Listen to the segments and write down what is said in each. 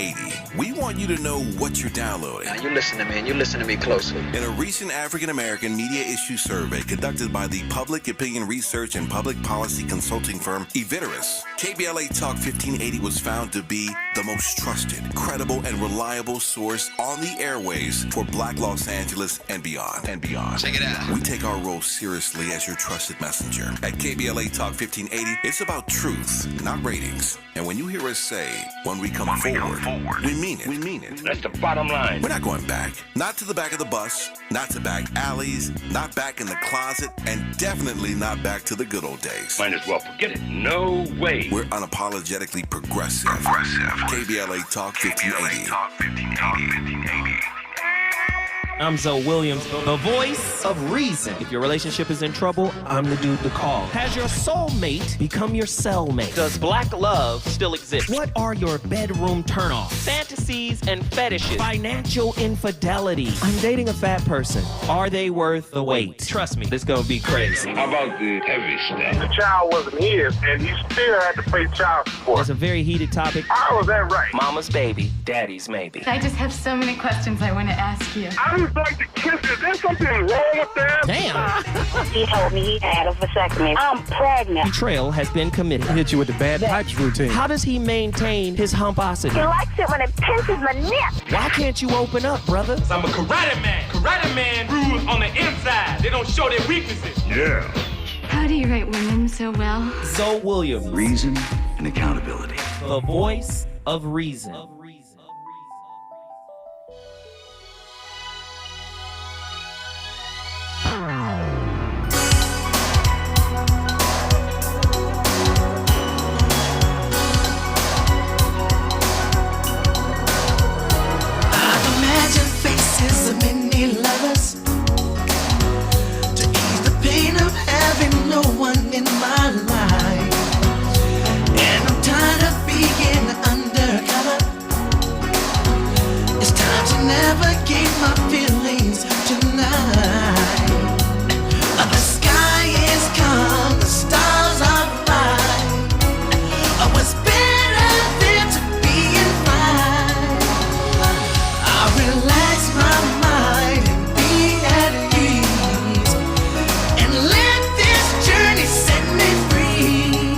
1580. We want you to know what you're downloading. Now you listen to me, and you listen to me closely. In a recent African-American media issue survey conducted by the public opinion research and public policy consulting firm Eviteris, KBLA Talk 1580 was found to be the most trusted, credible, and reliable source on the airwaves for Black Los Angeles and beyond. Check it out. We take our role seriously as your trusted messenger. At KBLA Talk 1580, it's about truth, not ratings. And when you hear us say, when we come forward, we mean it. We mean it. That's the bottom line. We're not going back. Not to the back of the bus, not to back alleys, not back in the closet, and definitely not back to the good old days. Might as well forget it. No way. We're unapologetically progressive. KBLA Talk 1580. I'm Zoe Williams, the voice of reason. If your relationship is in trouble, I'm the dude to call. Has your soulmate become your cellmate? Does black love still exist? What are your bedroom turnoffs? Fantasies and fetishes. Financial infidelity. I'm dating a fat person. Are they worth the wait? Trust me, this gonna be crazy. How about the heavy stuff? The child wasn't his, and he still had to pay child support. It's a very heated topic. How was that right? Mama's baby, daddy's maybe. I just have so many questions I want to ask you. I just like to kiss you. Is there something wrong with that? Damn. He told me he had a vasectomy. I'm pregnant. Betrayal has been committed. Hit you with the bad pipes routine. How does he maintain his humposity? He likes it when it pinches my neck. Why can't you open up, brother? I'm a karate man. Karate man rules on the inside. They don't show their weaknesses. Yeah. How do you write women so well? Zoe Williams, Reason and accountability. the voice of reason. Imagine faces of many lovers to ease the pain of having no one in my life. And I'm tired of being undercover. It's time to navigate my feelings tonight. The sky is calm, the stars are bright. Oh, it's better than to be in fight. I'll relax my mind and be at ease, and let this journey set me free.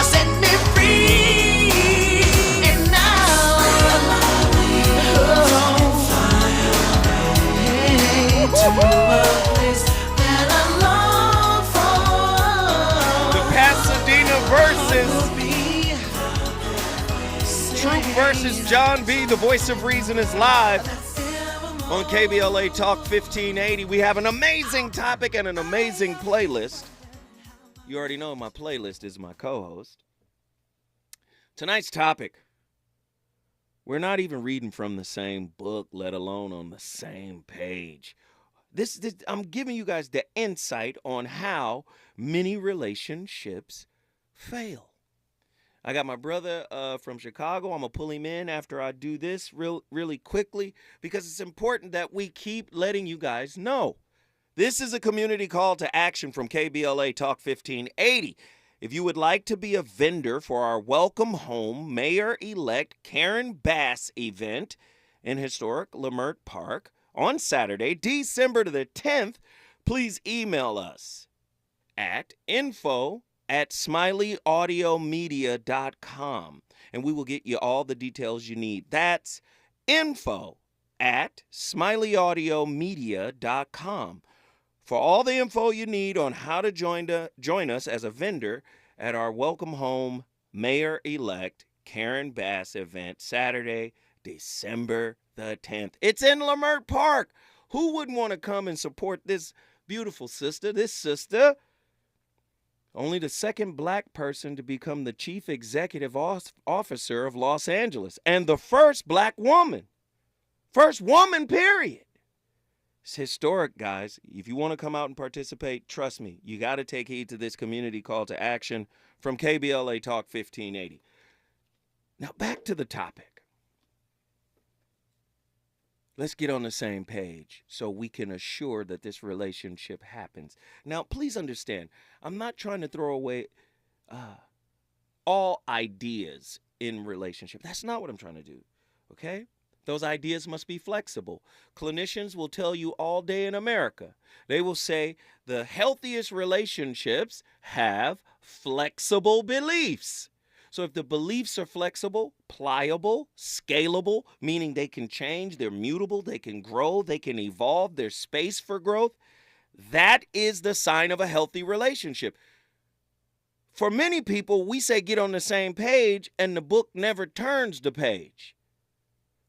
Set me free. And now, to a place that I long for. The Pasadena versus Truth versus John B. The voice of reason is live on KBLA Talk 1580. We have an amazing topic and an amazing playlist. You already know my playlist is my co-host. Tonight's topic, we're not even reading from the same book, let alone on the same page. This I'm giving you guys the insight on how many relationships fail. I got my brother from Chicago. I'm going to pull him in after I do this really quickly because it's important that we keep letting you guys know. This is a community call to action from KBLA Talk 1580. If you would like to be a vendor for our Welcome Home Mayor-elect Karen Bass event in historic Leimert Park on Saturday, December the 10th, please email us at info@smileyAudiomedia.com, and we will get you all the details you need. That's info@smileyAudiomedia.com for all the info you need on how to join us as a vendor at our Welcome Home Mayor-elect Karen Bass event, Saturday, December the 10th. It's in Leimert Park. Who wouldn't want to come and support this beautiful sister? This sister, only the second black person to become the chief executive officer of Los Angeles, and the first black woman. First woman, period. It's historic, guys. If you want to come out and participate, trust me, you got to take heed to this community call to action from KBLA Talk 1580. Now, back to the topic. Let's get on the same page so we can assure that this relationship happens. Now, please understand, I'm not trying to throw away all ideas in relationship. That's not what I'm trying to do, okay? Those ideas must be flexible. Clinicians will tell you all day in America. They will say the healthiest relationships have flexible beliefs. So if the beliefs are flexible, pliable, scalable, meaning they can change, they're mutable, they can grow, they can evolve, there's space for growth, that is the sign of a healthy relationship. For many people, we say get on the same page, and the book never turns the page.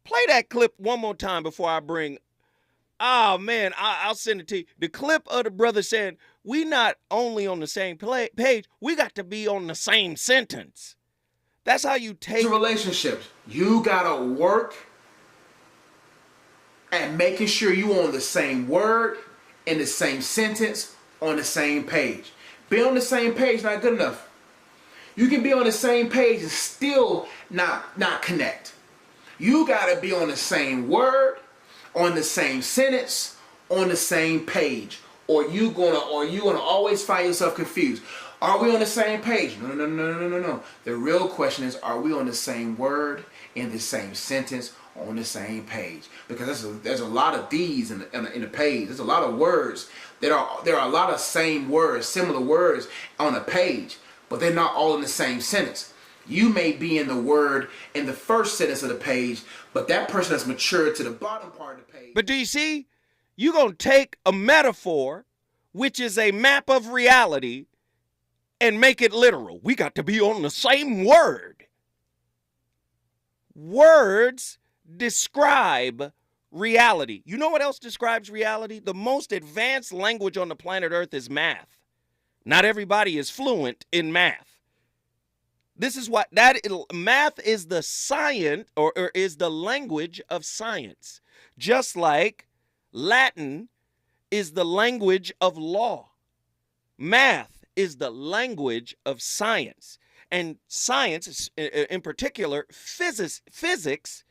Play that clip one more time before I bring, oh man, I'll send it to you. The clip of the brother saying, we not only on the same page, we got to be on the same sentence. That's how you take relationships. You gotta work at making sure you on the same word, in the same sentence, on the same page. Be on the same page not good enough. You can be on the same page and still not connect. You gotta be on the same word, on the same sentence, on the same page, or you gonna always find yourself confused. Are we on the same page? No. The real question is, are we on the same word, in the same sentence, on the same page? Because there's a lot of D's in the page. There's a lot of words. There are a lot of same words, similar words on a page, but they're not all in the same sentence. You may be in the word in the first sentence of the page, but that person has matured to the bottom part of the page. But do you see? You're going to take a metaphor, which is a map of reality, and make it literal. We got to be on the same word. Words describe reality. You know what else describes reality? The most advanced language on the planet Earth is math. Not everybody is fluent in math. This is what math is the science or is the language of science. Just like Latin is the language of law. Math is the language of science. And science, in particular, physics,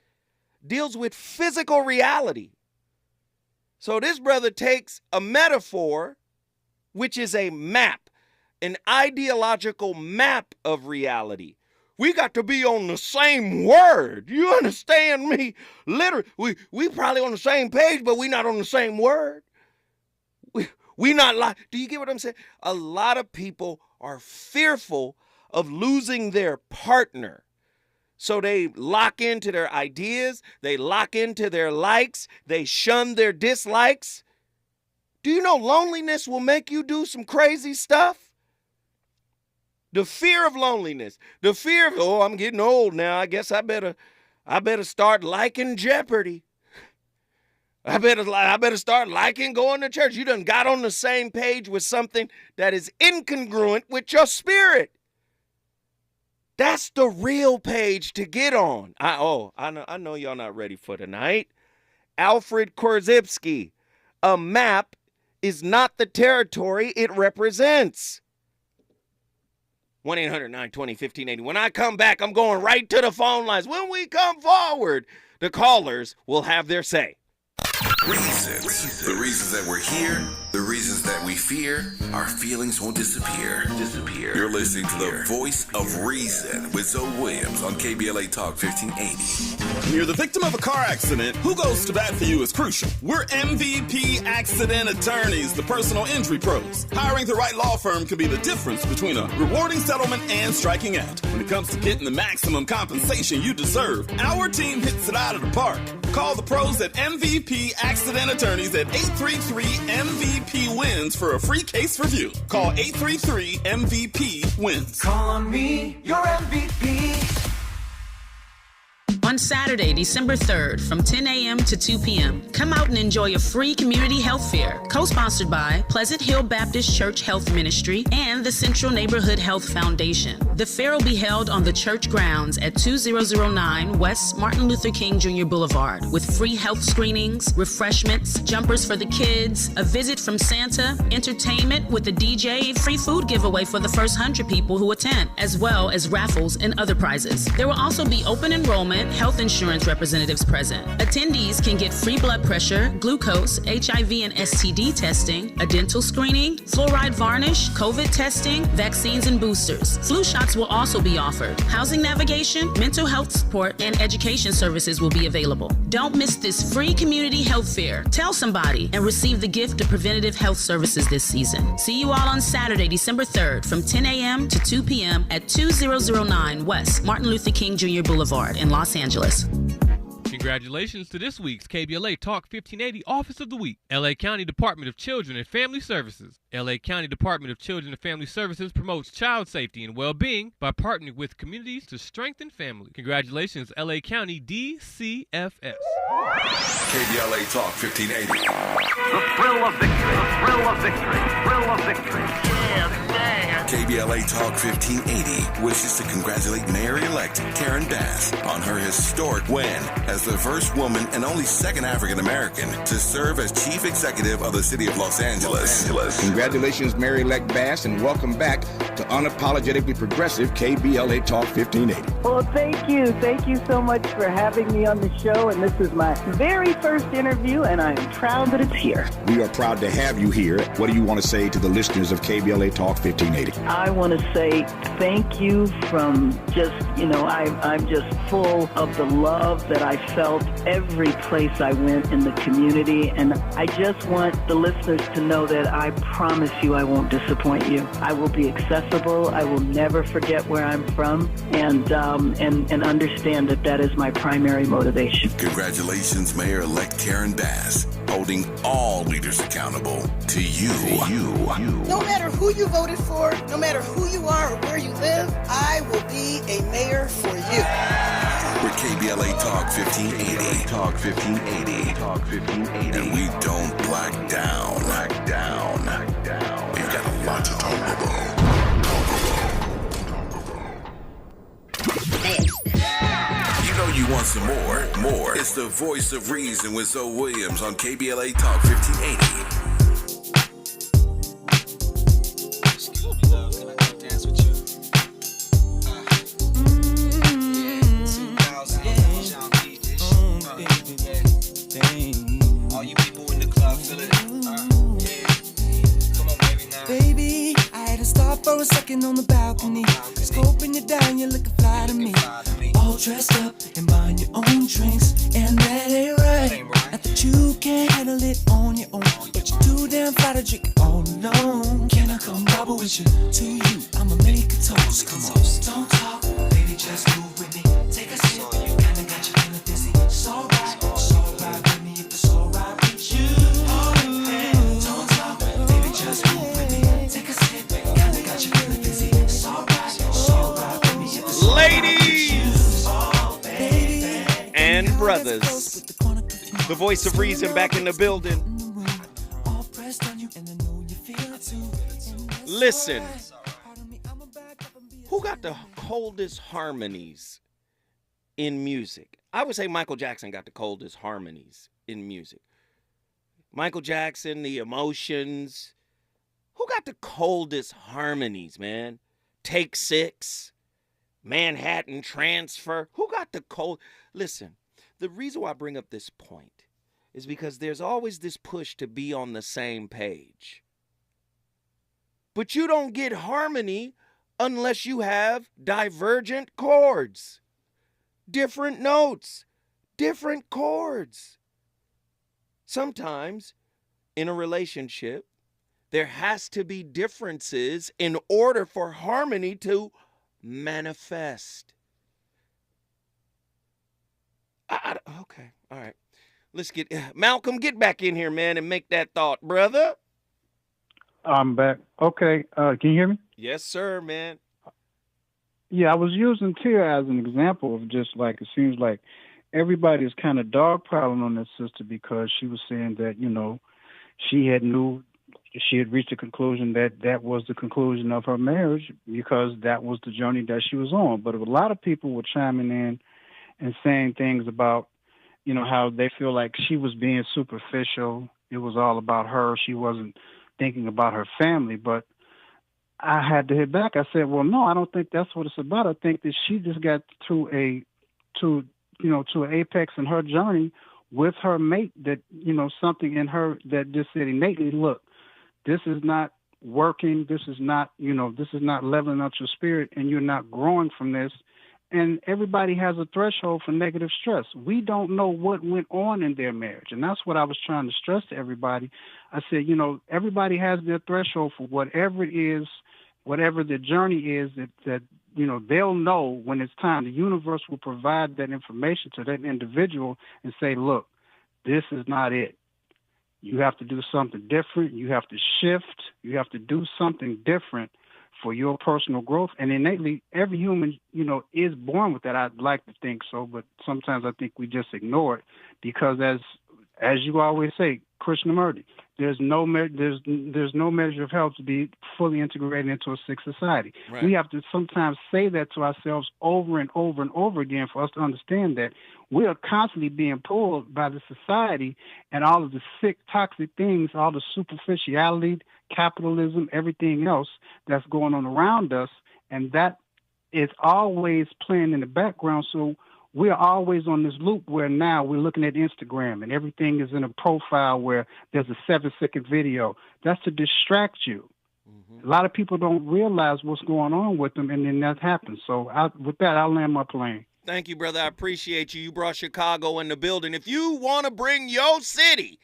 deals with physical reality. So this brother takes a metaphor, which is a map, an ideological map of reality. We got to be on the same word. You understand me? Literally, we probably on the same page, but we not on the same word. We not like. Do you get what I'm saying? A lot of people are fearful of losing their partner. So they lock into their ideas, they lock into their likes, they shun their dislikes. Do you know loneliness will make you do some crazy stuff? The fear of loneliness, the fear of, oh, I'm getting old now. I guess I better start liking Jeopardy. I better start liking going to church. You done got on the same page with something that is incongruent with your spirit. That's the real page to get on. I know y'all not ready for tonight. Alfred Korzybski, a map is not the territory it represents. 1-800-920-1580. When I come back, I'm going right to the phone lines. When we come forward, the callers will have their say. Reasons. The reasons that we're here, the reasons that we fear, our feelings won't disappear. You're listening to the Voice of Reason with Zoe Williams on KBLA Talk 1580. When you're the victim of a car accident, who goes to bat for you is crucial. We're MVP Accident Attorneys, the personal injury pros. Hiring the right law firm can be the difference between a rewarding settlement and striking out. When it comes to getting the maximum compensation you deserve, our team hits it out of the park. Call the pros at MVP Accident Attorneys at 833-MVP-WINS for a free case review. Call 833-MVP-WINS. Call on me, your MVP. On Saturday, December 3rd, from 10 a.m. to 2 p.m., come out and enjoy a free community health fair, co-sponsored by Pleasant Hill Baptist Church Health Ministry and the Central Neighborhood Health Foundation. The fair will be held on the church grounds at 2009 West Martin Luther King Jr. Boulevard, with free health screenings, refreshments, jumpers for the kids, a visit from Santa, entertainment with a DJ, free food giveaway for the first 100 people who attend, as well as raffles and other prizes. There will also be open enrollment, health insurance representatives present. Attendees can get free blood pressure, glucose, HIV and STD testing, a dental screening, fluoride varnish, COVID testing, vaccines and boosters. Flu shots will also be offered. Housing navigation, mental health support, and education services will be available. Don't miss this free community health fair. Tell somebody and receive the gift of preventative health services this season. See you all on Saturday, December 3rd from 10 a.m. to 2 p.m. at 2009 West Martin Luther King Jr. Boulevard in Los Angeles. Congratulations to this week's KBLA Talk 1580 Office of the Week, LA County Department of Children and Family Services. LA County Department of Children and Family Services promotes child safety and well-being by partnering with communities to strengthen family. Congratulations, LA County DCFS. KBLA Talk 1580. The thrill of victory. The thrill of victory. Thrill of victory. Yeah, man. KBLA Talk 1580 wishes to congratulate Mayor-elect Karen Bass on her historic win as the first woman and only second African-American to serve as Chief Executive of the City of Los Angeles. Congratulations, Mayor-elect Bass, and welcome back to Unapologetically Progressive KBLA Talk 1580. Well, thank you. Thank you so much for having me on the show, and this is my very first interview, and I am proud that it's here. We are proud to have you here. What do you want to say to the listeners of KBLA Talk 1580? I want to say thank you from just, I'm just full of the love that I felt every place I went in the community, and I just want the listeners to know that I promise you I won't disappoint you. I will be accessible. I will never forget where I'm from, and understand that is my primary motivation. Congratulations, Mayor-elect Karen Bass, holding all leaders accountable to you. No matter who you voted for, no matter who you are or where you live, I will be a mayor for you. We're KBLA Talk 1580. Talk 1580. Talk 1580. And we don't black down. We've got a lot to talk about. You know you want some more. It's the voice of reason with Zoe Williams on KBLA Talk 1580. For a second on the balcony, scoping you down, you're looking fly to me. All dressed up and buying your own drinks, and that ain't right. Not that you can't handle it on your own, but you're too damn fly to drink it all alone. Can I come bubble with you? To you, I'ma make a toast. Come on, don't talk, baby, just move with me. Take a sip, kinda got you feeling dizzy. It's alright with me if it's alright with you. Don't talk, baby, just move with me. Take a sip. Ladies and brothers, the voice of reason back in the building. Listen, who got the coldest harmonies in music? I would say Michael Jackson got the coldest harmonies in music. Michael Jackson, the Emotions. Who got the coldest harmonies, man? Take 6. Manhattan Transfer. Who got the cold? Listen, the reason why I bring up this point is because there's always this push to be on the same page. But you don't get harmony unless you have divergent chords, different notes, different chords. Sometimes in a relationship, there has to be differences in order for harmony to manifest. Okay, all right. Let's get Malcolm, get back in here, man, and make that thought, brother. I'm back. Okay, can you hear me? Yes, sir, man. Yeah, I was using Tia as an example of just like it seems like everybody's kind of dogpiling on that sister because she was saying that, she had reached a conclusion that was the conclusion of her marriage because that was the journey that she was on. But a lot of people were chiming in and saying things about, how they feel like she was being superficial. It was all about her. She wasn't thinking about her family. But I had to hit back. I said, well, no, I don't think that's what it's about. I think that she just got to to an apex in her journey with her mate, that, something in her that just said innately, look, this is not working. This is not leveling up your spirit, and you're not growing from this. And everybody has a threshold for negative stress. We don't know what went on in their marriage. And that's what I was trying to stress to everybody. I said, everybody has their threshold for whatever it is, whatever the journey is that they'll know when it's time. The universe will provide that information to that individual and say, look, this is not it. You have to do something different. You have to shift. You have to do something different for your personal growth. And innately, every human, is born with that. I'd like to think so, but sometimes I think we just ignore it because, as you always say, Krishnamurti, there's no measure of health to be fully integrated into a sick society. Right. We have to sometimes say that to ourselves over and over and over again for us to understand that we are constantly being pulled by the society and all of the sick, toxic things, all the superficiality, capitalism, everything else that's going on around us, and that is always playing in the background. So we're always on this loop where now we're looking at Instagram and everything is in a profile where there's a 7-second video. That's to distract you. Mm-hmm. A lot of people don't realize what's going on with them, and then that happens. So with that, I'll land my plane. Thank you, brother. I appreciate you. You brought Chicago in the building. If you want to bring your city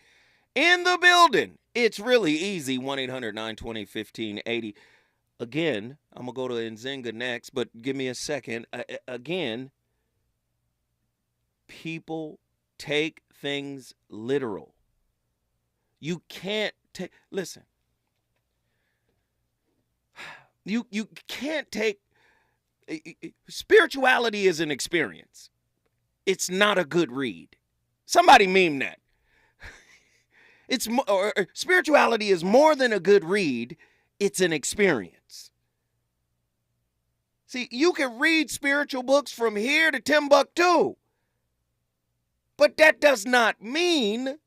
in the building, it's really easy. 1-800-920-1580. Again, I'm going to go to Nzinga next, but give me a second. Again, people take things literal. You can't take, listen, you can't take, spirituality is an experience. It's not a good read. Somebody meme that. Spirituality is more than a good read. It's an experience. See, you can read spiritual books from here to Timbuktu, but that does not mean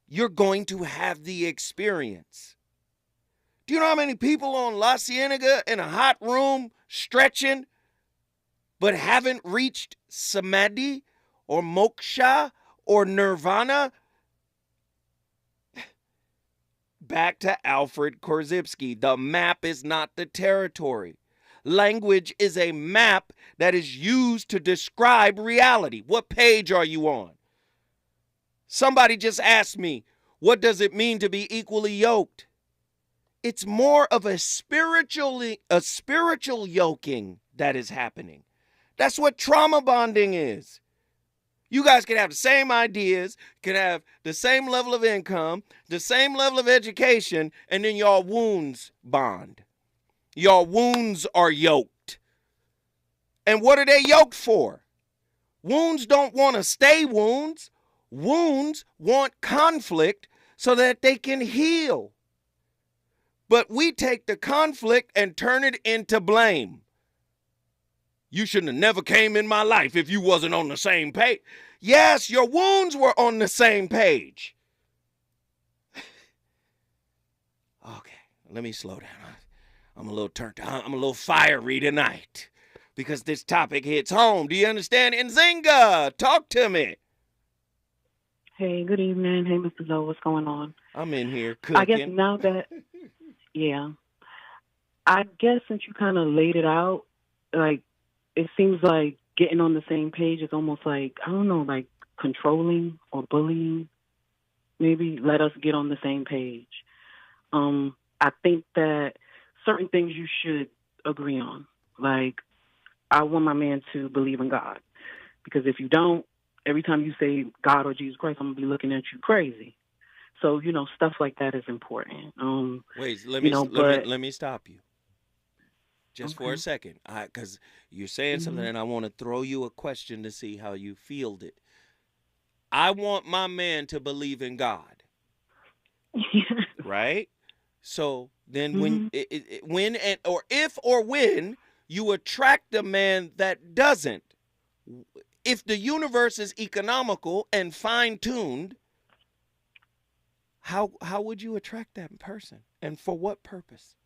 you're going to have the experience. Do you know how many people on La Cienega in a hot room stretching but haven't reached samadhi or moksha or nirvana? Back to Alfred Korzybski. The map is not the territory. Language is a map that is used to describe reality. What page are you on? Somebody just asked me, what does it mean to be equally yoked? It's more of a spiritual yoking that is happening. That's what trauma bonding is. You guys can have the same ideas, can have the same level of income, the same level of education, and then your wounds bond. Your wounds are yoked. And what are they yoked for? Wounds don't want to stay wounds. Wounds want conflict so that they can heal. But we take the conflict and turn it into blame. You shouldn't have never came in my life if you wasn't on the same page. Yes, your wounds were on the same page. Okay, let me slow down. I'm a little turned on. I'm a little fiery tonight because this topic hits home. Do you understand? Nzinga, talk to me. Hey, good evening. Hey, Mr. Zoe, what's going on? I'm in here cooking. I guess now that, I guess since you kind of laid it out, like, it seems like getting on the same page is almost like, I don't know, like controlling or bullying. Maybe let us get on the same page. I think that certain things you should agree on. Like, I want my man to believe in God. Because if you don't, every time you say God or Jesus Christ, I'm going to be looking at you crazy. So, stuff like that is important. Wait, let me stop you. Just for a second, because you're saying something and I want to throw you a question to see how you field it. I want my man to believe in God. Right? So then when you attract a man that doesn't, if the universe is economical and fine-tuned, how would you attract that person? And for what purpose?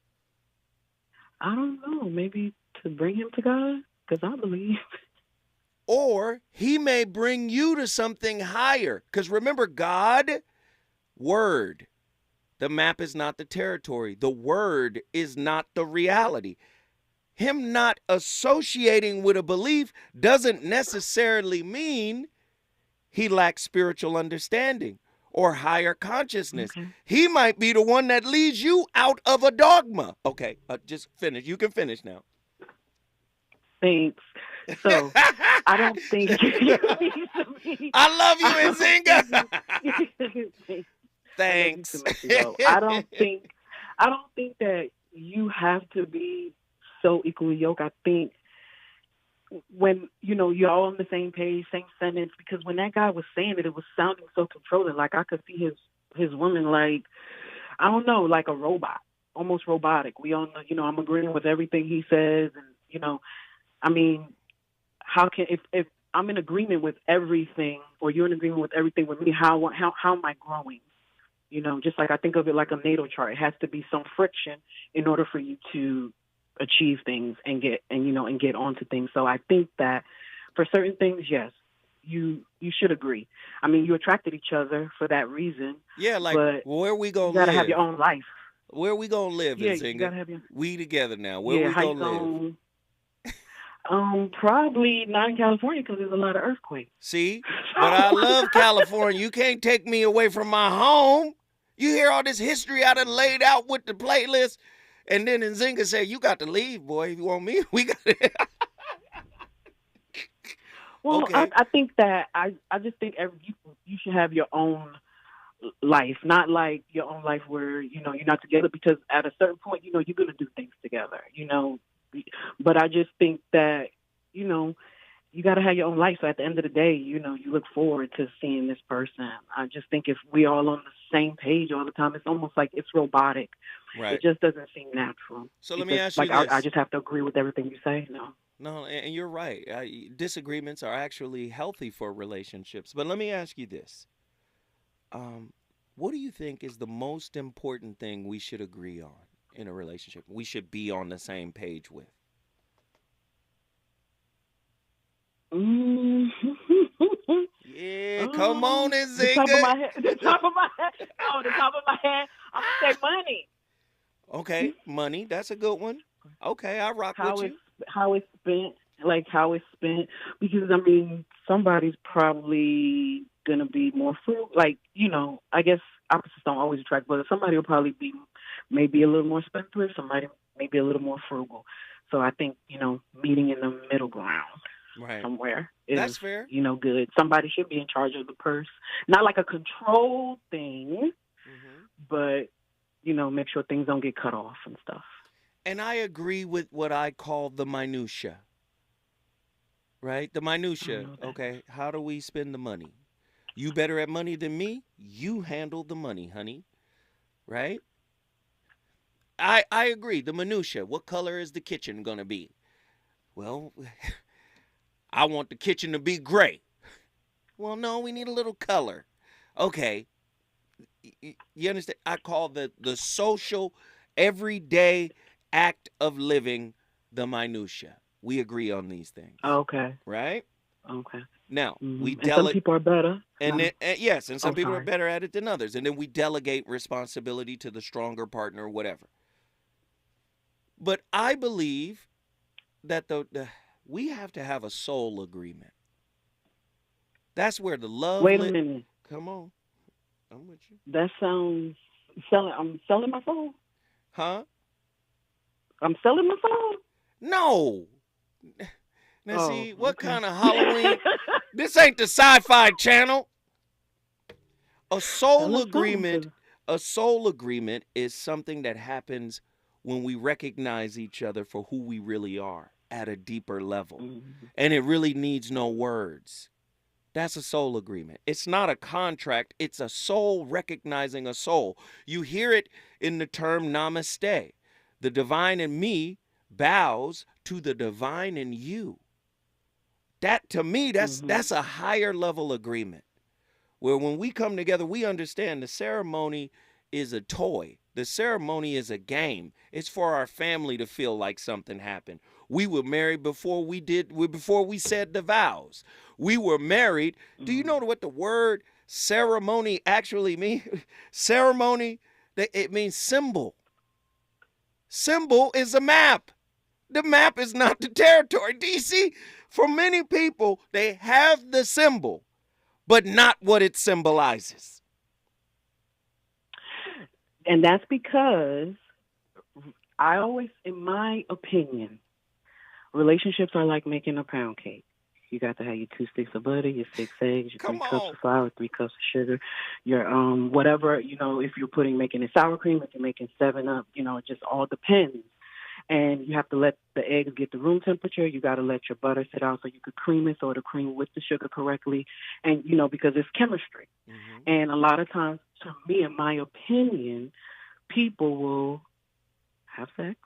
I don't know. Maybe to bring him to God, because I believe. or he may bring you to something higher. Because remember, God, word. The map is not the territory. The word is not the reality. Him not associating with a belief doesn't necessarily mean he lacks spiritual understanding or higher consciousness. Okay. He might be the one that leads you out of a dogma. Okay, just finish. You can finish now. Thanks. So, I don't think I love you, Nzinga. Thanks. I don't think that you have to be so equally yoked. I think when, you're all on the same page, same sentence, because when that guy was saying it was sounding so controlling. Like I could see his woman like, I don't know, like a robot, almost robotic. We all know, I'm agreeing with everything he says. And, I mean, how can, if I'm in agreement with everything or you're in agreement with everything with me, how am I growing? Just like I think of it like a natal chart. It has to be some friction in order for you to achieve things and get onto things. So I think that for certain things, yes, you should agree. I mean, you attracted each other for that reason. Yeah, like but where we gonna live? You gotta have your own life. Where we gonna live? Yeah, Nzinga? you gotta have your. We together now. Where we gonna live? Probably not in California because there's a lot of earthquakes. See, but I love California. You can't take me away from my home. You hear all this history I done laid out with the playlist, and then Nzinga said, "You got to leave, boy. If you want me, we got to." Well, okay. I think that I just think you should have your own life, not like your own life where you're not together, because at a certain point, you're gonna do things together, But I just think that you got to have your own life. So at the end of the day, you look forward to seeing this person. I just think if we're all on the same page all the time, it's almost like it's robotic. Right. It just doesn't seem natural. So let me ask you this. this. I just have to agree with everything you say. No, and you're right. Disagreements are actually healthy for relationships. But let me ask you this. What do you think is the most important thing we should agree on in a relationship? We should be on the same page with? Yeah, come on, Nzinga. The top of my head. The top of my head. I'm gonna say money. Okay, money. That's a good one. Okay, I rock with you. How it's spent, because I mean, somebody's probably gonna be more frugal. I guess opposites don't always attract, but somebody will probably be maybe a little more spendthrift. Somebody maybe a little more frugal. So I think meeting in the middle ground. Right. Somewhere is, that's fair. Good. Somebody should be in charge of the purse. Not like a control thing, but, make sure things don't get cut off and stuff. And I agree with what I call the minutia. Right? The minutia. Okay. How do we spend the money? You better at money than me? You handle the money, honey. Right? I agree. The minutia. What color is the kitchen going to be? Well... I want the kitchen to be gray. Well, no, we need a little color. Okay. You understand? I call the social, everyday act of living the minutia. We agree on these things. Okay. Right? Okay. Now, we delegate. Some people are better. And yes, and some people are better at it than others. And then we delegate responsibility to the stronger partner or whatever. But I believe that we have to have a soul agreement. That's where the love. Wait a minute. Come on. I'm with you. That sounds selling. I'm selling my soul. Huh? I'm selling my soul. No. Now see, what kind of Halloween? This ain't the Sci-Fi Channel. A soul agreement is something that happens when we recognize each other for who we really are at a deeper level. And it really needs no words. That's a soul agreement. It's not a contract. It's a soul recognizing a soul. You hear it in the term namaste. The divine in me bows to the divine in you. That, to me, that's a higher level agreement. Where when we come together, we understand the ceremony is a toy. The ceremony is a game. It's for our family to feel like something happened. We were married before we said the vows. We were married. Do you know what the word ceremony actually means? Ceremony, it means symbol. Symbol is a map. The map is not the territory. Do you see? For many people, they have the symbol, but not what it symbolizes. And that's because I always, in my opinion, relationships are like making a pound cake. You got to have your 2 sticks of butter, your 6 eggs, your 3 cups of flour, 3 cups of sugar, your whatever, if you're making it sour cream, if you're making 7-Up, it just all depends. And you have to let the eggs get the room temperature. You got to let your butter sit out so you could cream it, so it'll cream with the sugar correctly. And, because it's chemistry. Mm-hmm. And a lot of times, to me, in my opinion, people will have sex.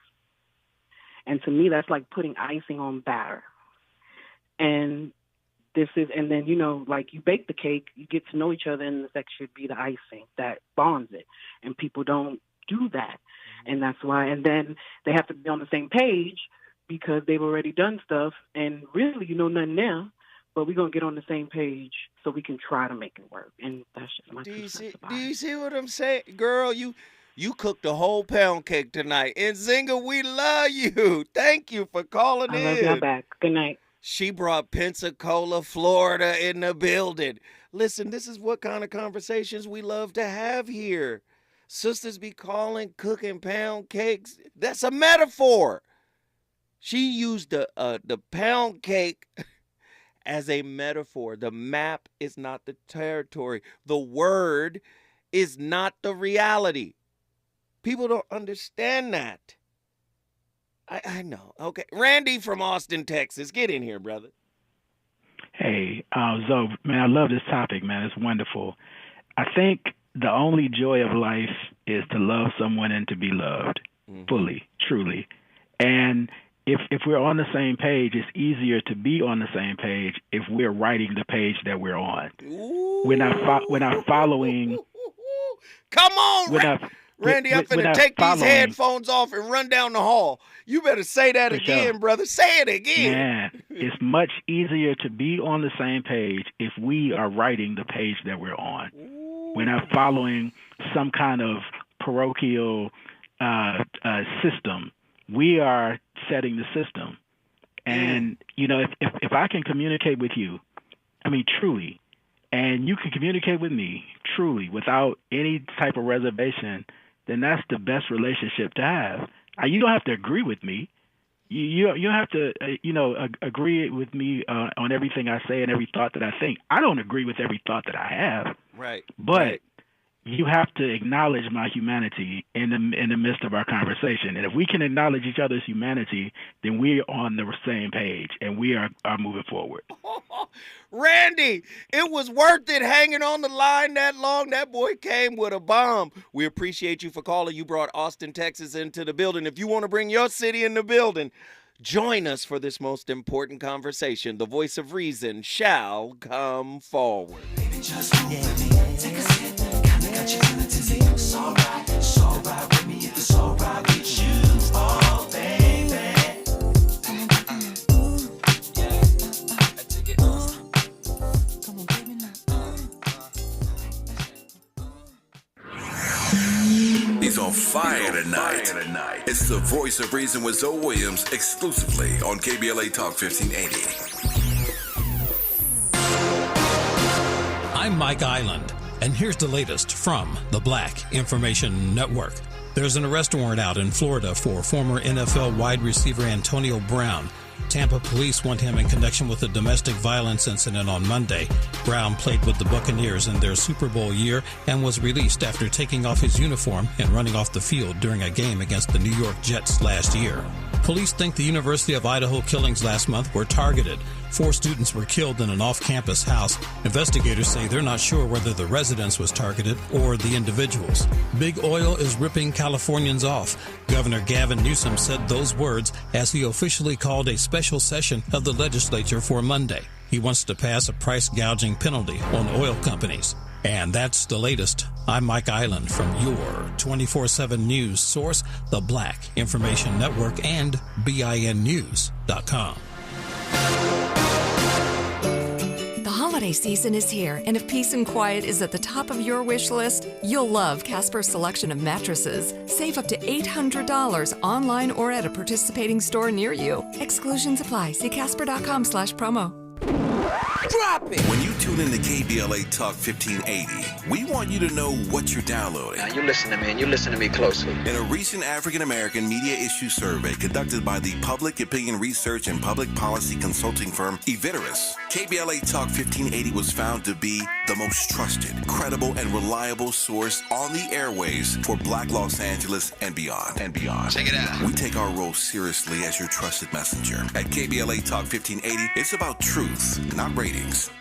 And to me, that's like putting icing on batter. And then, like you bake the cake, you get to know each other, and the sex should be the icing that bonds it. And people don't do that. And that's why, and then they have to be on the same page because they've already done stuff, and really, nothing there, but we're going to get on the same page so we can try to make it work. And that's just my 2 cents about it. Do you see what I'm saying? Girl, you cooked a whole pound cake tonight. And Zinga, we love you. Thank you for calling in. I love y'all back. Good night. She brought Pensacola, Florida in the building. Listen, this is what kind of conversations we love to have here. Sisters be calling, cooking pound cakes. That's a metaphor. She used the pound cake as a metaphor. The map is not the territory. The word is not the reality. People don't understand that. I know. Okay. Randy from Austin, Texas. Get in here, brother. Hey, Zoe, man, I love this topic, man. It's wonderful. I think the only joy of life is to love someone and to be loved fully, truly. And if we're on the same page, it's easier to be on the same page if we're writing the page that we're on. We're not following. Come on, Randy, I'm finna take these headphones off and run down the hall. You better say that again, brother. Say it again. Man, it's much easier to be on the same page if we are writing the page that we're on. We're not following some kind of parochial system. We are setting the system. And, if I can communicate with you, truly, and you can communicate with me truly without any type of reservation, then that's the best relationship to have. You don't have to agree with me. You don't have to, agree with me on everything I say and every thought that I think. I don't agree with every thought that I have. Right. But you have to acknowledge my humanity in the midst of our conversation. And if we can acknowledge each other's humanity, then we're on the same page and we are moving forward. Randy, it was worth it hanging on the line that long. That boy came with a bomb. We appreciate you for calling. You brought Austin, Texas into the building. If you want to bring your city in the building, join us for this most important conversation. The voice of reason shall come forward. Baby, just take a sip. Got you feeling dizzy. It's alright with me. It's alright with you. Oh, baby. He's on fire tonight. It's the voice of reason with Zoe Williams exclusively on KBLA Talk 1580. I'm Mike Island. And here's the latest from the Black Information Network. There's an arrest warrant out in Florida for former NFL wide receiver Antonio Brown. Tampa police want him in connection with a domestic violence incident on Monday. Brown played with the Buccaneers in their Super Bowl year and was released after taking off his uniform and running off the field during a game against the New York Jets last year. Police think the University of Idaho killings last month were targeted. 4 students were killed in an off-campus house. Investigators say they're not sure whether the residence was targeted or the individuals. Big oil is ripping Californians off. Governor Gavin Newsom said those words as he officially called a special session of the legislature for Monday. He wants to pass a price gouging penalty on oil companies. And that's the latest. I'm Mike Island from your 24/7 news source, the Black Information Network, and BINnews.com. The holiday season is here, and if peace and quiet is at the top of your wish list, you'll love Casper's selection of mattresses. Save up to $800 online or at a participating store near you. Exclusions apply. See casper.com/promo. Drop it! When you tune in to KBLA Talk 1580, we want you to know what you're downloading. Now you listen to me, and you listen to me closely. In a recent African-American media issue survey conducted by the public opinion research and public policy consulting firm Eviderus, KBLA Talk 1580 was found to be the most trusted, credible, and reliable source on the airwaves for Black Los Angeles and beyond. Check it out. We take our role seriously as your trusted messenger. At KBLA Talk 1580, it's about truth, not ratings.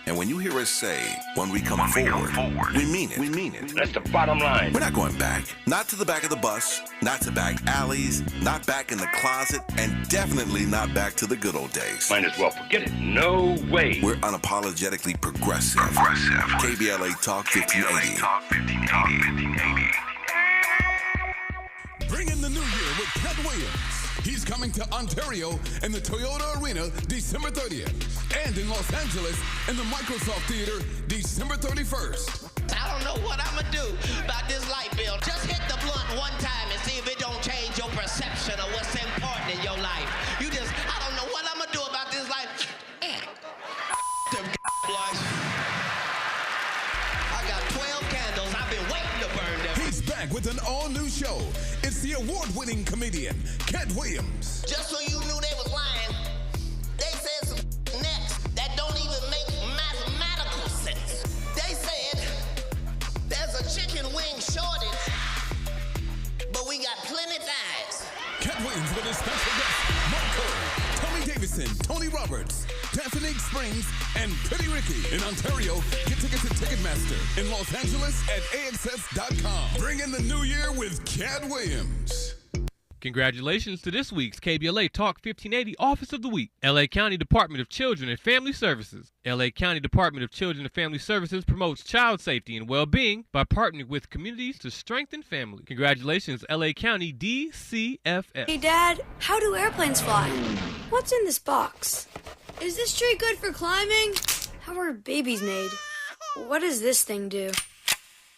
And when you hear us say, when we come forward, we mean it. We mean it. That's the bottom line. We're not going back. Not to the back of the bus, not to back alleys, not back in the closet, and definitely not back to the good old days. Might as well forget it. No way. We're unapologetically progressive. KBLA Talk 1580. Bring in the new year with Cat Williams. He's coming to Ontario in the Toyota Arena December 30th. And in Los Angeles in the Microsoft Theater December 31st. I don't know what I'm going to do about this light bill. Just hit the blunt one time and see if it don't change your perception of what's important in your life. I don't know what I'm going to do about this life. Them blunts. I got 12 candles. I've been waiting to burn them. He's back with an all-new show. It's the award-winning comedian, Cat Williams. Just so you knew they was lying, they said some next that don't even make mathematical sense. They said there's a chicken wing shortage, but we got plenty thighs. Cat Williams with his special guests, Marco, Tommy Davidson, Tony Roberts, Daphne Springs, and Pretty Ricky. In Ontario, get tickets at Ticketmaster. In Los Angeles at AXS.com. Bring in the new year with Cat Williams. Congratulations to this week's KBLA Talk 1580 Office of the Week. LA County Department of Children and Family Services. LA County Department of Children and Family Services promotes child safety and well-being by partnering with communities to strengthen family. Congratulations, LA County DCFF. Hey, Dad, how do airplanes fly? What's in this box? Is this tree good for climbing? How are babies made? What does this thing do?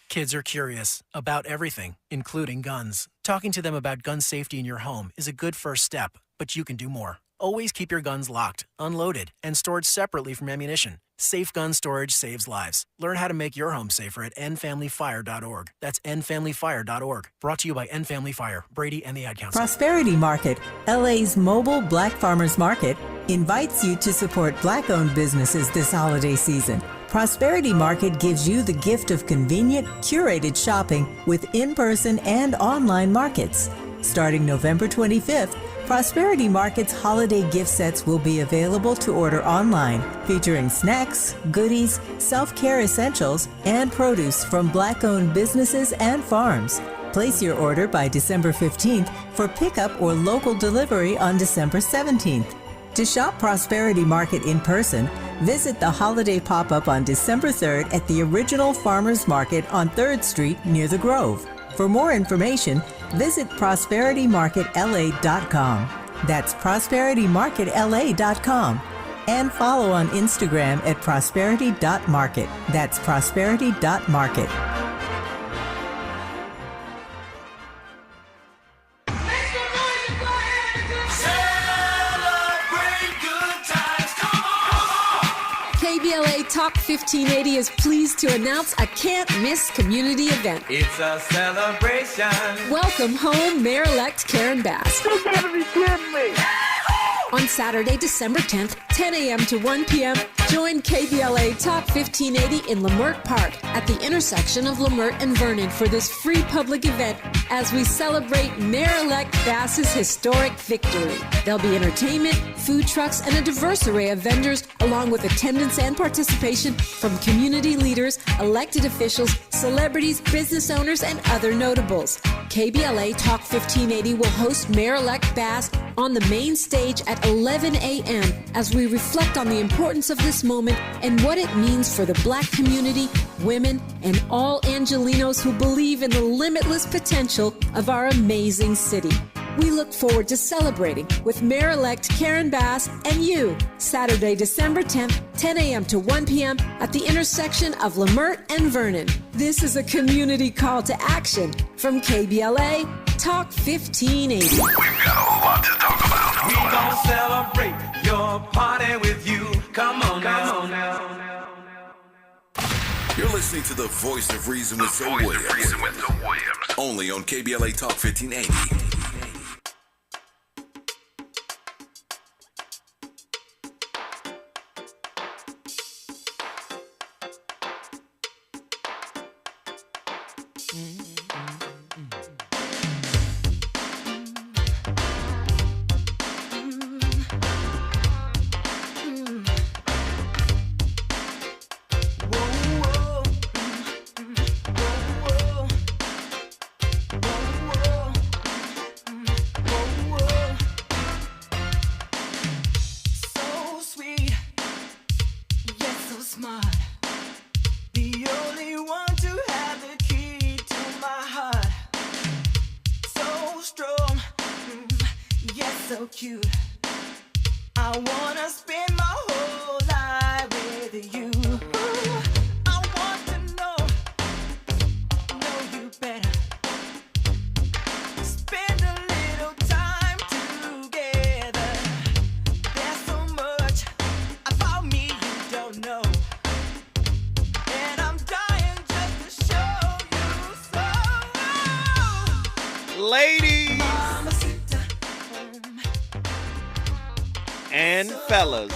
Kids are curious about everything, including guns. Talking to them about gun safety in your home is a good first step, but you can do more. Always keep your guns locked, unloaded, and stored separately from ammunition. Safe gun storage saves lives. Learn how to make your home safer at endfamilyfire.org. That's endfamilyfire.org. Brought to you by End Family Fire, Brady, and the Ad Council. Prosperity Market, LA's mobile Black Farmers Market, invites you to support Black-owned businesses this holiday season. Prosperity Market gives you the gift of convenient, curated shopping with in-person and online markets. Starting November 25th, Prosperity Market's holiday gift sets will be available to order online, featuring snacks, goodies, self-care essentials, and produce from Black-owned businesses and farms. Place your order by December 15th for pickup or local delivery on December 17th. To shop Prosperity Market in person, visit the holiday pop-up on December 3rd at the original Farmers Market on 3rd Street near the Grove. For more information, visit prosperitymarketla.com. That's prosperitymarketla.com. And follow on Instagram at prosperity.market. That's prosperity.market. KBLA Talk 1580 is pleased to announce a can't-miss community event. It's a celebration. Welcome home, Mayor-elect Karen Bass. You gotta be kidding me. On Saturday, December 10th, 10 a.m. to 1 p.m., join KBLA Talk 1580 in Leimert Park at the intersection of Leimert and Vernon for this free public event as we celebrate Mayor-elect Bass's historic victory. There'll be entertainment, food trucks, and a diverse array of vendors, along with attendance and participation from community leaders, elected officials, celebrities, business owners, and other notables. KBLA Talk 1580 will host Mayor-elect Bass on the main stage at 11 a.m. as we reflect on the importance of this moment and what it means for the Black community women, and all Angelinos who believe in the limitless potential of our amazing city. We look forward to celebrating with Mayor-elect Karen Bass and you Saturday, December 10th, 10 a.m. to 1 p.m. at the intersection of Lamert and Vernon. This is a community call to action from KBLA Talk 1580. We've got a lot to talk about. We gon' celebrate your party with you. Come on now. You're listening to the Voice of Reason with Zoe Williams. Only on KBLA Talk 1580. So sweet, yet so smart. The only one to have the key to my heart. So strong, yet so cute. I wanna spend my whole life with you. I want to know you better. Spend a little time together. There's so much about me you don't know. And I'm dying just to show you so. Ladies and fellas,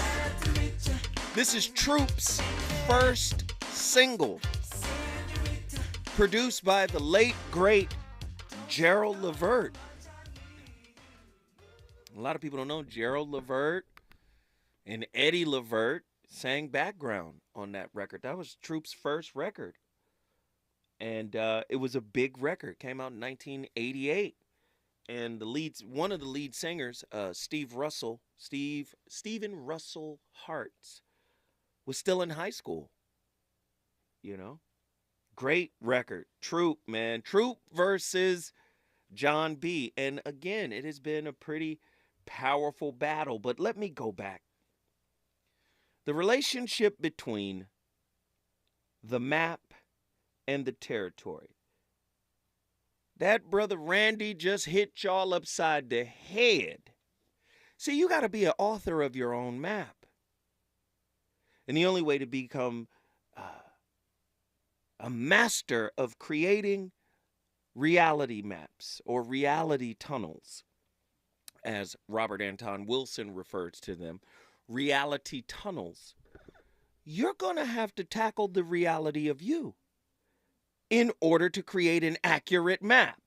this is Troop's first single, produced by the late, great Gerald Levert. A lot of people don't know Gerald Levert and Eddie Levert sang background on that record. That was Troop's first record. And it was a big record. Came out in 1988. And one of the lead singers, Stephen Russell Hart, was still in high school. You know? Great record. Troop, man. Troop versus John B. And again, it has been a pretty powerful battle. But let me go back. The relationship between the map and the territory. That brother Randy just hit y'all upside the head. See, you got to be an author of your own map. And the only way to become a master of creating reality maps or reality tunnels, as Robert Anton Wilson refers to them, reality tunnels, you're going to have to tackle the reality of you in order to create an accurate map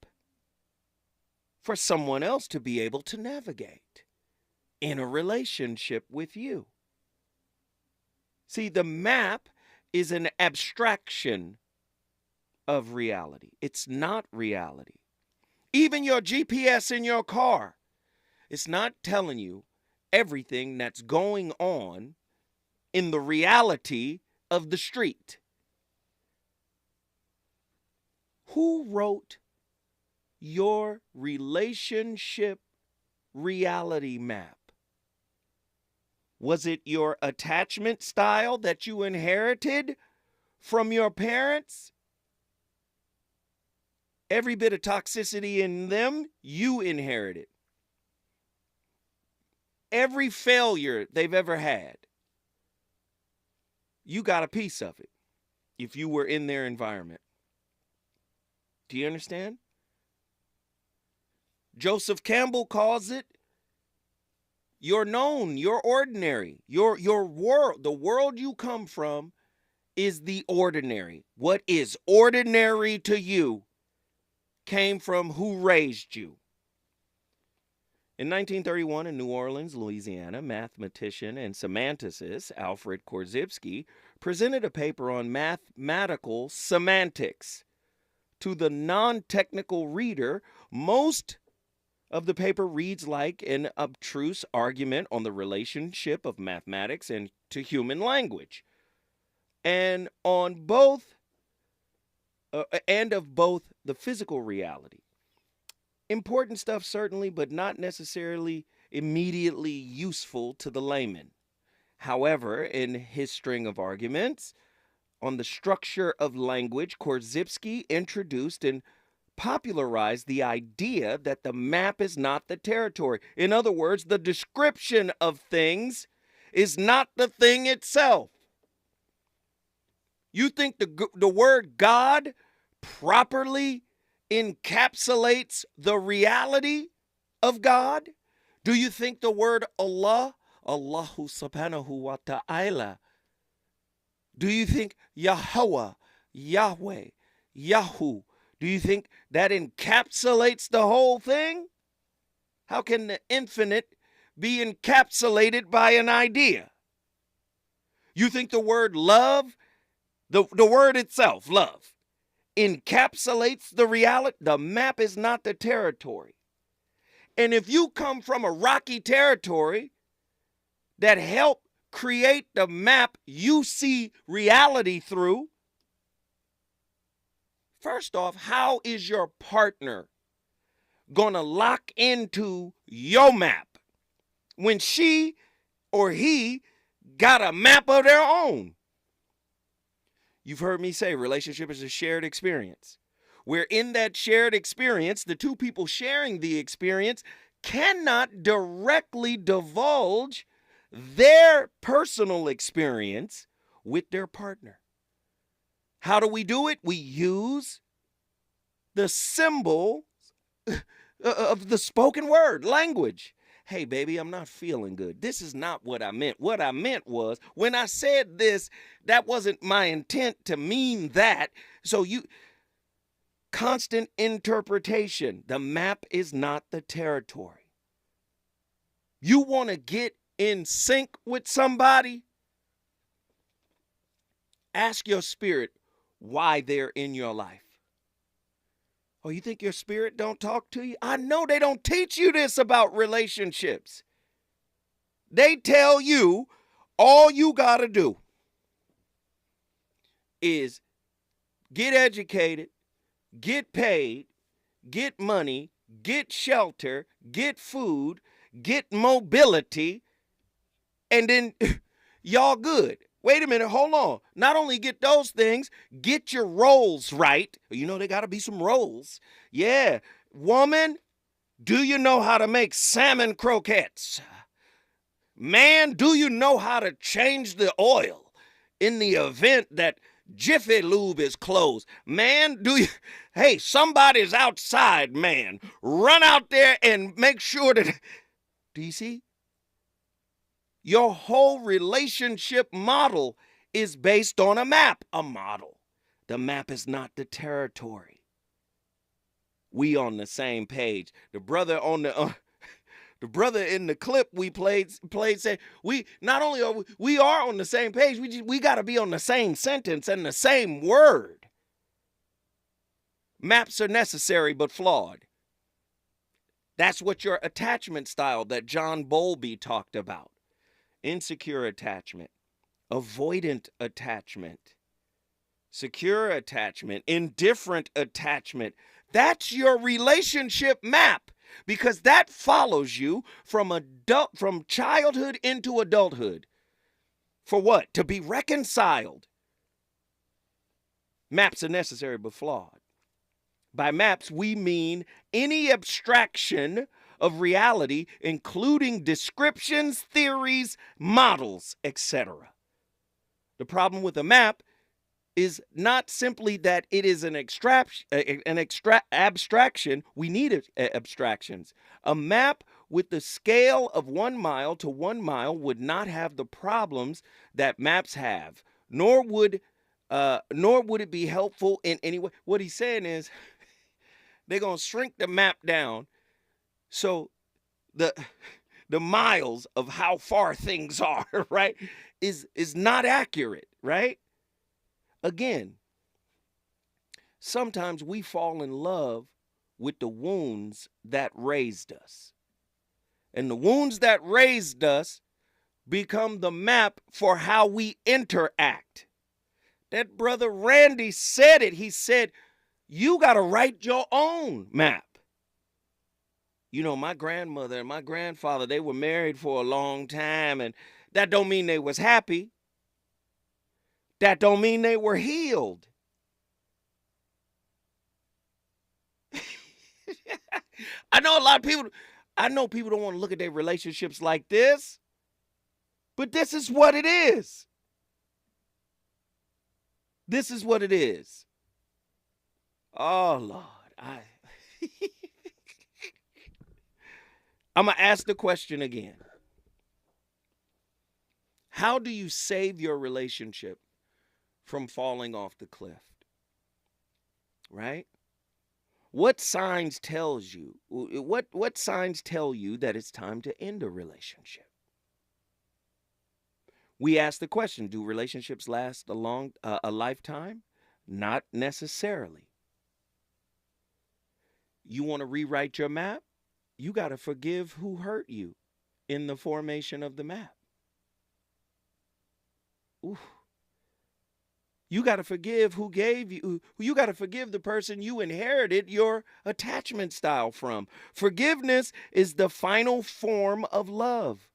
for someone else to be able to navigate in a relationship with you. See, the map is an abstraction of reality. It's not reality. Even your GPS in your car, it's not telling you everything that's going on in the reality of the street. Who wrote your relationship reality map? Was it your attachment style that you inherited from your parents? Every bit of toxicity in them, you inherited. Every failure they've ever had, you got a piece of it if you were in their environment. Do you understand? Joseph Campbell calls it your known, your ordinary, your world. The world you come from is the ordinary. What is ordinary to you came from who raised you. In 1931, in New Orleans, Louisiana, mathematician and semanticist Alfred Korzybski presented a paper on mathematical semantics. To the non-technical reader, most of the paper reads like an abstruse argument on the relationship of mathematics and to human language. And on both and of both the physical reality. Important stuff, certainly, but not necessarily immediately useful to the layman. However, in his string of arguments on the structure of language, Korzybski introduced and popularized the idea that the map is not the territory. In other words, the description of things is not the thing itself. You think the word God properly encapsulates the reality of God? Do you think the word Allah, Allahu subhanahu wa ta'ala, do you think Yahweh, Yahweh, Yahu, do you think that encapsulates the whole thing? How can the infinite be encapsulated by an idea? You think the word love, the word itself, love, encapsulates the reality? The map is not the territory. And if you come from a rocky territory that helped create the map you see reality through, first off, how is your partner going to lock into your map when she or he got a map of their own? You've heard me say relationship is a shared experience, where in that shared experience, the two people sharing the experience cannot directly divulge their personal experience with their partner. How do we do it? We use the symbol of the spoken word, language. Hey, baby, I'm not feeling good. This is not what I meant. What I meant was, when I said this, that wasn't my intent to mean that. So constant interpretation. The map is not the territory. You want to get in sync with somebody? Ask your spirit why they're in your life. Oh, you think your spirit don't talk to you? I know they don't teach you this about relationships. They tell you all you got to do is get educated, get paid, get money, get shelter, get food, get mobility, and then y'all good. Wait a minute, hold on. Not only get those things, get your roles right. You know, there got to be some roles. Yeah. Woman, do you know how to make salmon croquettes? Man, do you know how to change the oil in the event that Jiffy Lube is closed? Man, hey, somebody's outside, man. Run out there and make sure that, do you see? Your whole relationship model is based on a map, a model. The map is not the territory. We on the same page. The brother on the brother in the clip we played said, we not only are we are on the same page, we got to be on the same sentence and the same word. Maps are necessary but flawed. That's what your attachment style that John Bowlby talked about. Insecure attachment, avoidant attachment, secure attachment, indifferent attachment. That's your relationship map, because that follows you from childhood into adulthood. For what? To be reconciled. Maps are necessary but flawed. By maps, we mean any abstraction of reality, including descriptions, theories, models, etc. The problem with a map is not simply that it is an abstraction. We need abstractions. A map with the scale of 1 mile to 1 mile would not have the problems that maps have, nor would it be helpful in any way. What he's saying is they're going to shrink the map down so the miles of how far things are, right, is not accurate, right? Again, sometimes we fall in love with the wounds that raised us. And the wounds that raised us become the map for how we interact. That brother Randy said it. He said, you got to write your own map. You know, my grandmother and my grandfather, they were married for a long time, and that don't mean they was happy. That don't mean they were healed. I know people don't want to look at their relationships like this, but this is what it is. This is what it is. Oh, Lord. I'm going to ask the question again. How do you save your relationship from falling off the cliff? Right? What signs tells you? What signs tell you that it's time to end a relationship? We ask the question, do relationships last a lifetime? Not necessarily. You want to rewrite your map? You got to forgive who hurt you in the formation of the map. Ooh. You got to forgive who gave you. You got to forgive the person you inherited your attachment style from. Forgiveness is the final form of love.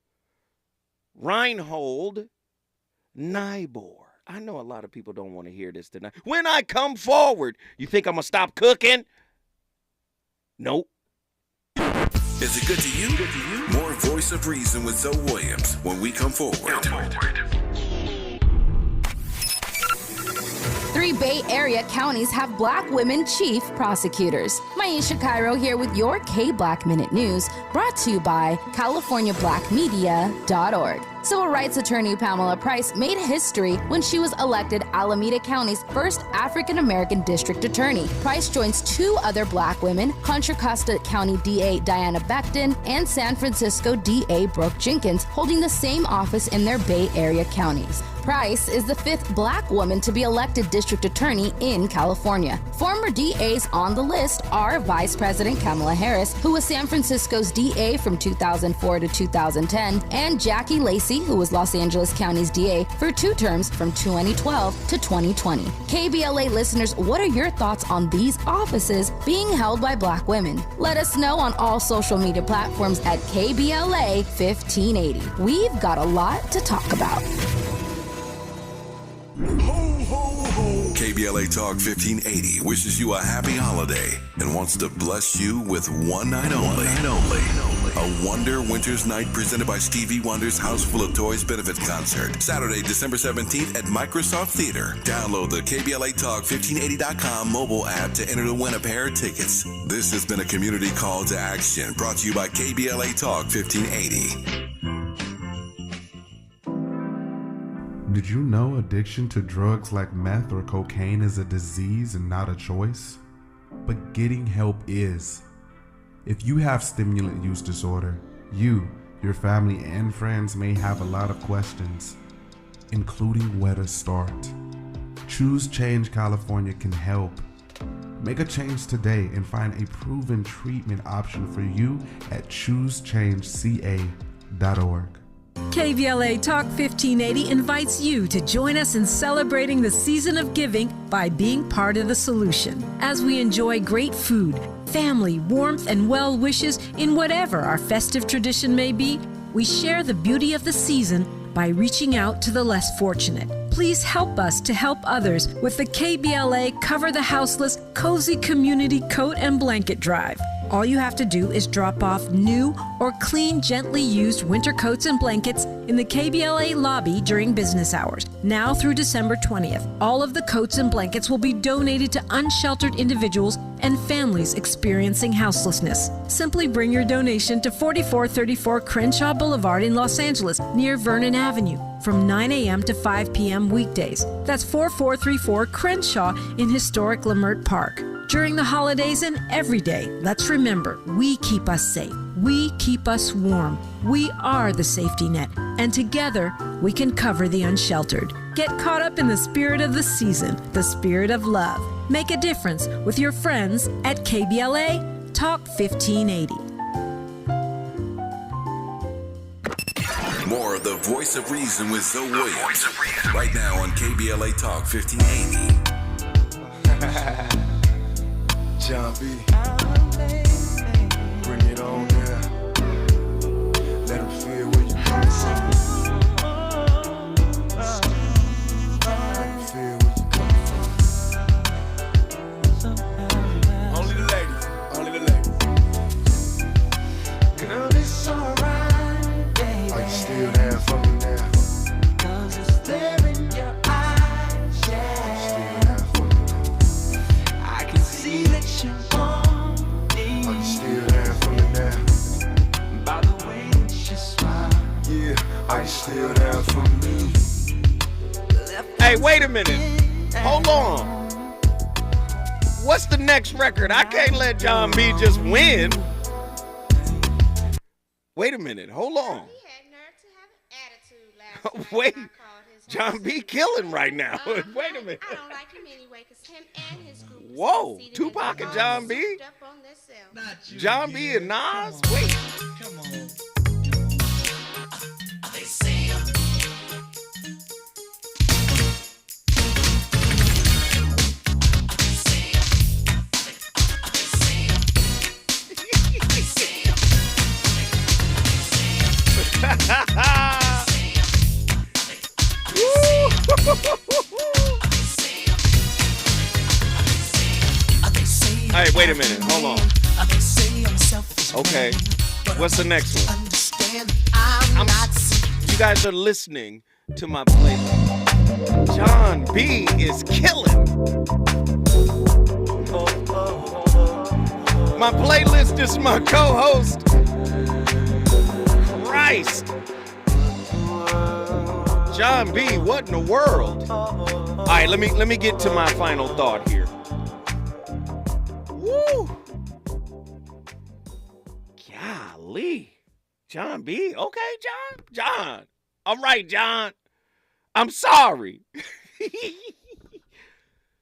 Reinhold Niebuhr. I know a lot of people don't want to hear this tonight. When I come forward, you think I'm going to stop cooking? Nope. Is it good to you? More Voice of Reason with Zoe Williams when we come forward. 3 Bay Area counties have black women chief prosecutors. Maisha Cairo here with your K-Black Minute News, brought to you by CaliforniaBlackMedia.org. Civil rights attorney Pamela Price made history when she was elected Alameda County's first African-American district attorney. Price joins 2 other black women, Contra Costa County DA Diana Becton and San Francisco DA Brooke Jenkins, holding the same office in their Bay Area counties. Price is the 5th black woman to be elected district attorney in California. Former DAs on the list are Vice President Kamala Harris, who was San Francisco's DA from 2004 to 2010, and Jackie Lacey, who was Los Angeles County's DA for 2 terms from 2012 to 2020. KBLA listeners, what are your thoughts on these offices being held by black women? Let us know on all social media platforms at KBLA 1580. We've got a lot to talk about. KBLA Talk 1580 wishes you a happy holiday and wants to bless you with one night only. A Wonder Winter's Night presented by Stevie Wonder's House Full of Toys benefit concert. Saturday, December 17th at Microsoft Theater. Download the KBLA Talk 1580.com mobile app to enter to win a pair of tickets. This has been a community call to action brought to you by KBLA Talk 1580. Did you know addiction to drugs like meth or cocaine is a disease and not a choice? But getting help is. If you have stimulant use disorder, you, your family, and friends may have a lot of questions, including where to start. Choose Change California can help. Make a change today and find a proven treatment option for you at choosechangeca.org. KBLA Talk 1580 invites you to join us in celebrating the season of giving by being part of the solution. As we enjoy great food, family, warmth, and well wishes in whatever our festive tradition may be, we share the beauty of the season by reaching out to the less fortunate. Please help us to help others with the KBLA Cover the Houseless Cozy Community Coat and Blanket Drive. All you have to do is drop off new or clean, gently used winter coats and blankets in the KBLA lobby during business hours, now through December 20th. All of the coats and blankets will be donated to unsheltered individuals and families experiencing houselessness. Simply bring your donation to 4434 Crenshaw Boulevard in Los Angeles, near Vernon Avenue, from 9 a.m. to 5 p.m. weekdays. That's 4434 Crenshaw in historic Leimert Park. During the holidays and every day, let's remember, we keep us safe. We keep us warm. We are the safety net, and together we can cover the unsheltered. Get caught up in the spirit of the season, the spirit of love. Make a difference with your friends at KBLA Talk 1580. More of the Voice of Reason with Zoe Williams. Right now on KBLA Talk 1580. John B. Bring it on now. Let them feel where you coming from. Let them feel where you coming from. Only the ladies. Only the ladies. Girl, it's alright, baby. Are you still there for me now? 'Cause it's there in your eyes, yeah. Are you still there for me now? I can see that you want me. Are you still there for me now? By the way that you smile. Yeah, are you still there for me? Hey, wait a minute. Hold on. What's the next record? I can't let John B just win. Wait a minute. Hold on. Wait. John B killing right now. Wait a minute. I don't like him anyway because him and his group is Whoa. seated Tupac in and the John B? souped up on themselves. John B and Nas? Wait. Come on. They say All right, wait a minute. Hold on. Okay. What's the next one? You guys are listening to my playlist. John B is killing. My playlist is my co-host. Christ. John B, what in the world? All right, let me get to my final thought here. Woo! Golly. John B. Okay, John. John. All right, John. I'm sorry.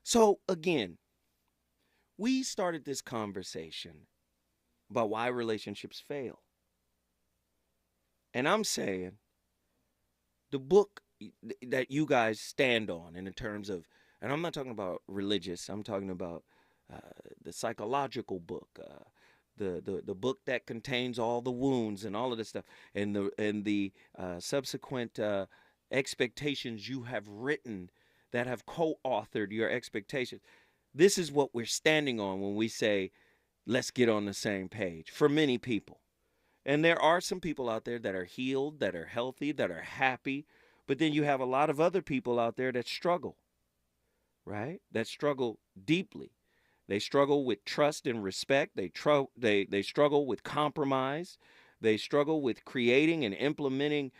So, again, we started this conversation about why relationships fail. And I'm saying the book that you guys stand on in terms of, and I'm not talking about religious, I'm talking about the psychological book, the book that contains all the wounds and all of this stuff, and the subsequent expectations you have written that have co-authored your expectations. This is what we're standing on when we say, let's get on the same page for many people. And there are some people out there that are healed, that are healthy, that are happy, but then you have a lot of other people out there that struggle, right? That struggle deeply. They struggle with trust and respect. They struggle with compromise. They struggle with creating and implementing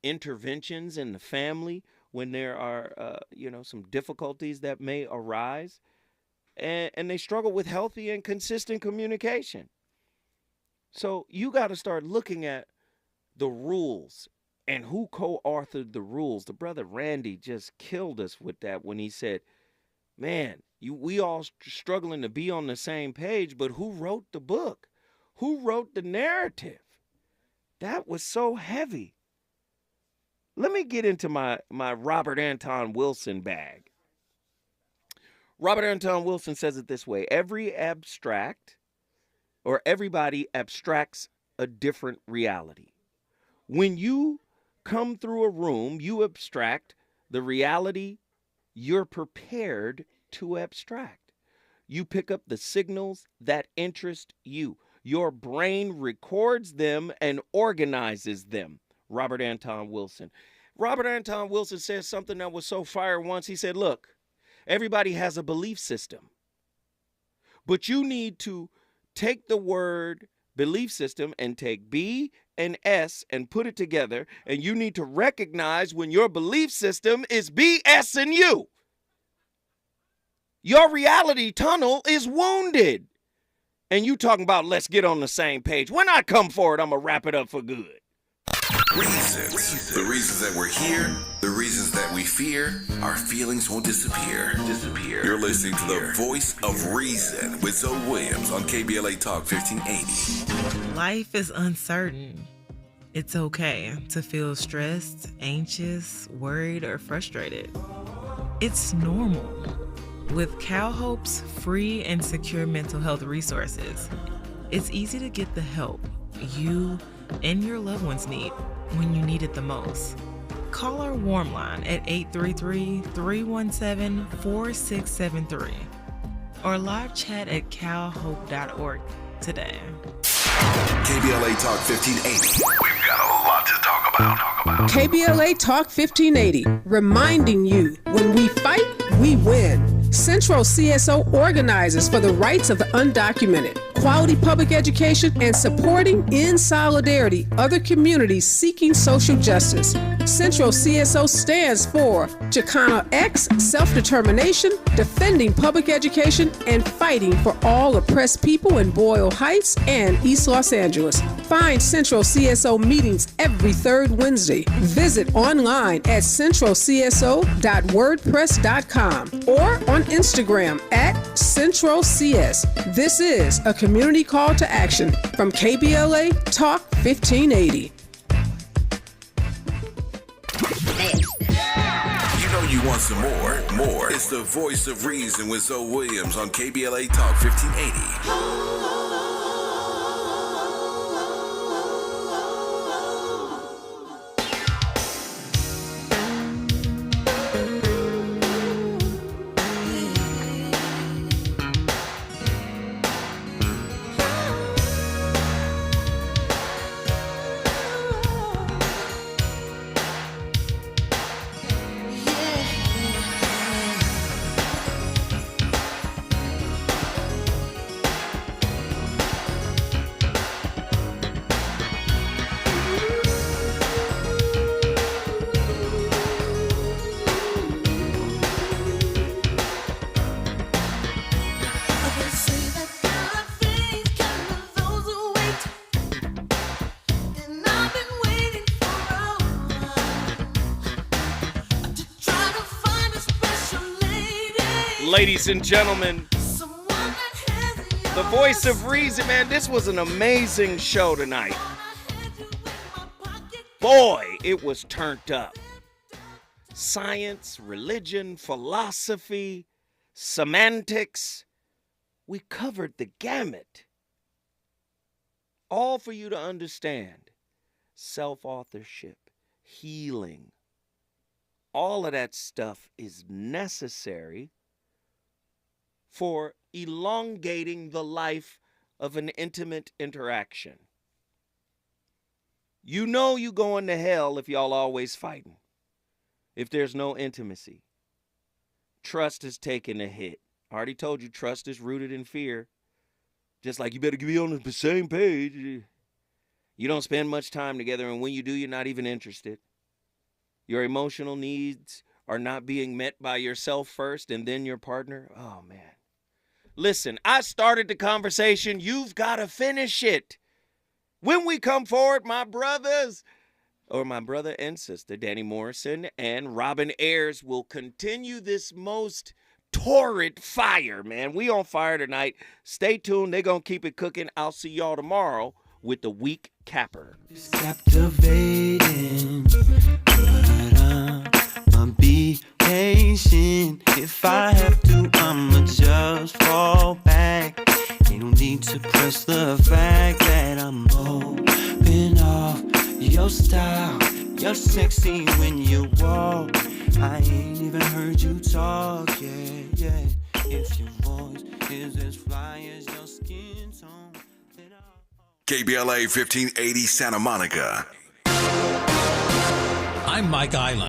interventions in the family when there are, some difficulties that may arise. And they struggle with healthy and consistent communication. So you got to start looking at the rules and who co-authored the rules. The brother Randy just killed us with that when he said, man, we all struggling to be on the same page, but who wrote the book? Who wrote the narrative? That was so heavy. Let me get into my Robert Anton Wilson bag. Robert Anton Wilson says it this way: everybody abstracts a different reality. When you come through a room, you abstract the reality you're prepared to abstract. You pick up the signals that interest you. Your brain records them and organizes them. Robert Anton Wilson. Robert Anton Wilson says something that was so fire once. He said, look, everybody has a belief system, but you need to take the word belief system and take B and S and put it together, and you need to recognize when your belief system is BSing you. Your reality tunnel is wounded. And you talking about let's get on the same page. When I come forward, I'm going to wrap it up for good. Reasons. The reasons that we're here, the reasons that we fear, our feelings won't disappear. You're listening to the Voice of Reason with Zoe Williams on KBLA Talk 1580. Life is uncertain. It's okay to feel stressed, anxious, worried, or frustrated. It's normal. With CalHope's free and secure mental health resources, it's easy to get the help you and your loved ones need when you need it the most. Call our warm line at 833-317-4673 or live chat at calhope.org today. KBLA Talk 1580. We've got a lot to talk about. KBLA Talk 1580, reminding you, when we fight, we win. Central CSO organizes for the rights of the undocumented, quality public education, and supporting in solidarity other communities seeking social justice. Central CSO stands for Chicana X, self-determination, defending public education, and fighting for all oppressed people in Boyle Heights and East Los Angeles. Find Central CSO meetings every third Wednesday. Visit online at centralcso.wordpress.com or on Instagram at CentralCS. This is a community call to action from KBLA Talk 1580. You know you want some more. More. It's the voice of reason with Zoe Williams on KBLA Talk 1580. Ladies and gentlemen, the voice of reason, man, this was an amazing show tonight. Boy, it was turned up. Science, religion, philosophy, semantics. We covered the gamut. All for you to understand. Self-authorship, healing. All of that stuff is necessary for elongating the life of an intimate interaction. You know you going to hell if y'all always fighting. If there's no intimacy. Trust is taking a hit. I already told you trust is rooted in fear. Just like you better be on the same page. You don't spend much time together, and when you do, you're not even interested. Your emotional needs are not being met by yourself first and then your partner. Oh, man. Listen, I started the conversation. You've got to finish it. When we come forward, my brothers, or my brother and sister, Danny Morrison and Robin Ayers, will continue this most torrid fire, man. We on fire tonight. Stay tuned. They're going to keep it cooking. I'll see y'all tomorrow with the Week Capper. It's captivating, but I'ma be patient. If I have to, I'ma just fall back. Ain't no need to press the fact that I'm open off your style. You're sexy when you walk. I ain't even heard you talk yet, yeah. If your voice is as fly as your skin tone, then KBLA 1580 Santa Monica. I'm Mike Island.